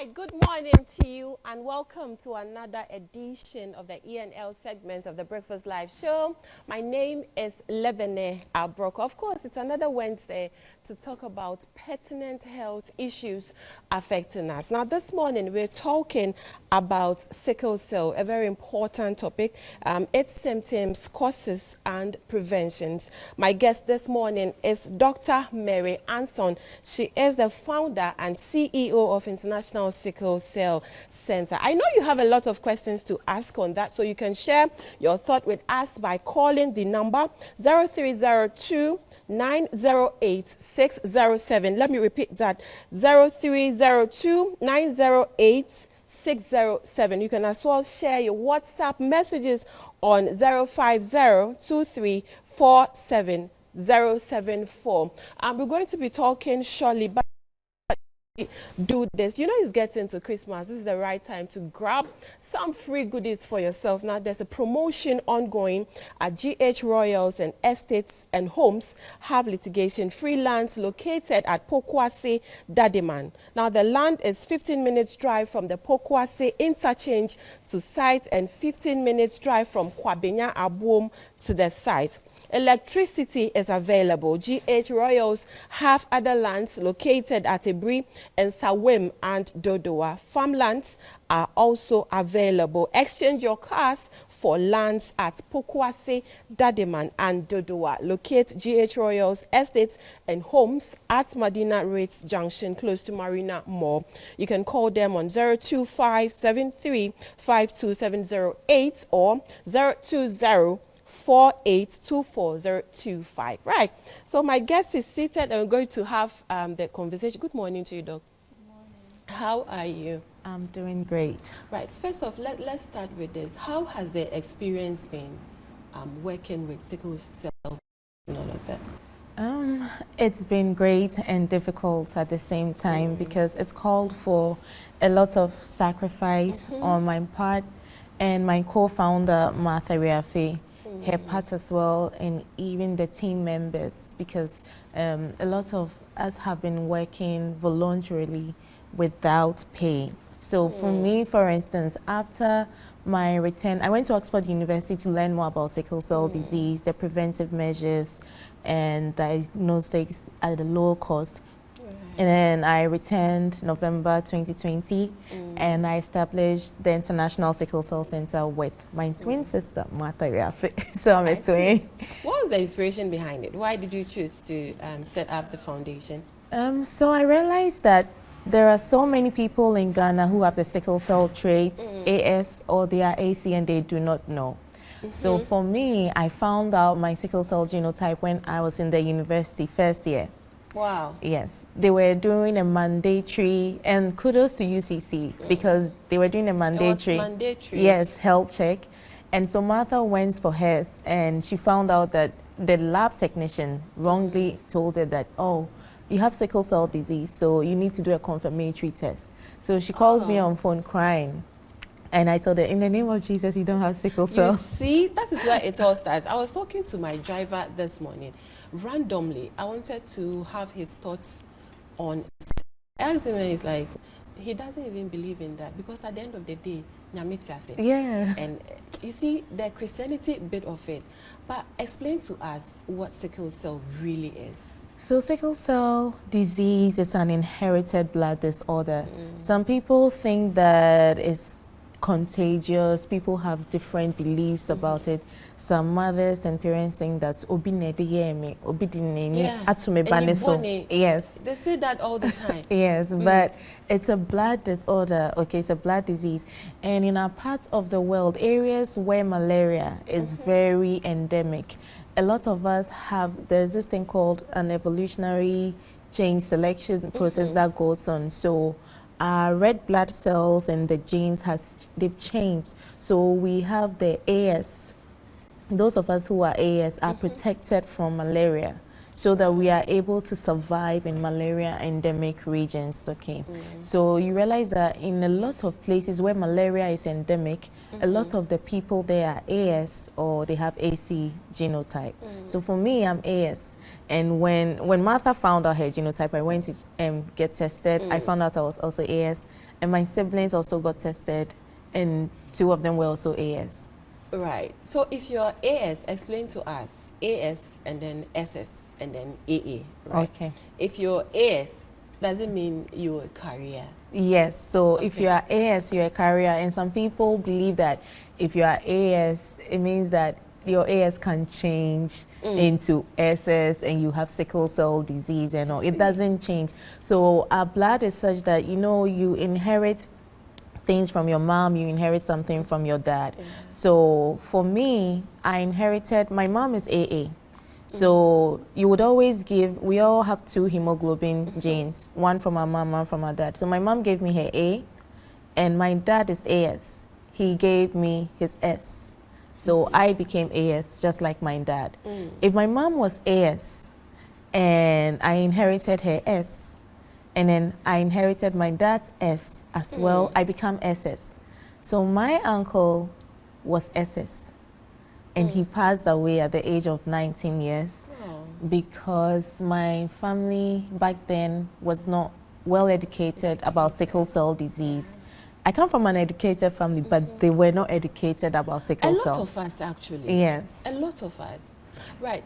right, good morning to you and welcome to another edition of the ENL segment of the Breakfast Live Show. My name is Lebene Abroko. Of course, it's another Wednesday to talk about pertinent health issues affecting us. Now, this morning we're talking about sickle cell, a very important topic, its symptoms, causes, and preventions. My guest this morning is Dr. Mary Ansong. She is the founder and CEO of International Sickle Cell Center. I know you have a lot of questions to ask on that, so you can share your thought with us by calling the number 0302 908 607. Let me repeat that, 0302 908 607. You can as well share your WhatsApp messages on 0502347 we're going to be talking shortly, but do this. You know, it's getting to Christmas. This is the right time to grab some free goodies for yourself. Now, there's a promotion ongoing at GH Royals and Estates and Homes have litigation-free lands located at Pokwase Dademan. Now, the land is 15 minutes drive from the Pokwase interchange to site and 15 minutes drive from Kwabenya Abuom to the site. Electricity is available. GH Royals have other lands located at Ebri and Sawim and Dodoa. Farmlands are also available. Exchange your cars for lands at Pokwase, Dademan and Dodoa. Locate GH Royals Estates and Homes at Medina Rates Junction close to Marina Mall. You can call them on 02573 or 020 4824 Right. So my guest is seated and we're going to have the conversation. Good morning to you, Doc. Good morning. How are you? I'm doing great. Right. First off, let's start with this. How has the experience been working with sickle cell and all of that? It's been great and difficult at the same time because it's called for a lot of sacrifice on my part and my co-founder, Martha Riafe. Her part as well, and even the team members, because a lot of us have been working voluntarily without pay. So for me, for instance, after my return, I went to Oxford University to learn more about sickle cell disease, the preventive measures and diagnostics at a low cost. And then I returned November 2020 and I established the International Sickle Cell Center with my twin sister, Martha Riafe. So I'm a twin. What was the inspiration behind it? Why did you choose to set up the foundation? So I realized that there are so many people in Ghana who have the sickle cell trait, AS, or they are AC and they do not know. So for me, I found out my sickle cell genotype when I was in the university first year. Wow. Yes, they were doing a mandatory, and kudos to UCC because they were doing a mandatory, yes, health check. And so Martha went for hers and she found out that the lab technician wrongly told her that, oh, you have sickle cell disease, so you need to do a confirmatory test. So she calls me on phone crying. And I told her, in the name of Jesus, you don't have sickle cell. You see, that is where it all starts. I was talking to my driver this morning. Randomly, I wanted to have his thoughts on. I asked him, and he's like, he doesn't even believe in that because at the end of the day, yeah. And you see, the Christianity bit of it. But explain to us what sickle cell really is. So sickle cell disease is an inherited blood disorder. Some people think that it's contagious. People have different beliefs about it. Some mothers and parents think that yes, they say that all the time. Yes, but it's a blood disorder. Okay, it's a blood disease, and in our part of the world, areas where malaria is very endemic, a lot of us have, there's this thing called an evolutionary chain selection process that goes on. So our red blood cells and the genes they've changed. So we have the AS. Those of us who are AS are protected from malaria so that we are able to survive in malaria endemic regions, okay? So you realize that in a lot of places where malaria is endemic, a lot of the people there are AS or they have AC genotype. So for me, I'm AS. And when Martha found out her genotype, I went to get tested. I found out I was also AS. and my siblings also got tested, and 2 of them were also AS. Right. So if you're AS, explain to us AS and then SS and then AA, right? Okay. If you're AS, does it mean you're a carrier? Yes, so if Okay. you are AS, you're a carrier, and some people believe that if you are AS, it means that your AS can change into SS and you have sickle cell disease and all. It doesn't change. So our blood is such that, you know, you inherit things from your mom, you inherit something from your dad. Yeah. So for me, I inherited, my mom is AA. So you would always give, we all have 2 hemoglobin genes, one from our mom, one from our dad. So my mom gave me her A, and my dad is AS. He gave me his S. So I became AS, just like my dad. If my mom was AS, and I inherited her S, and then I inherited my dad's S as well, I become SS. So my uncle was SS, and he passed away at the age of 19 years because my family back then was not well educated about sickle cell disease. I come from an educated family, but they were not educated about sickle A cell. lot of us, actually. Yes. A lot of us. Right.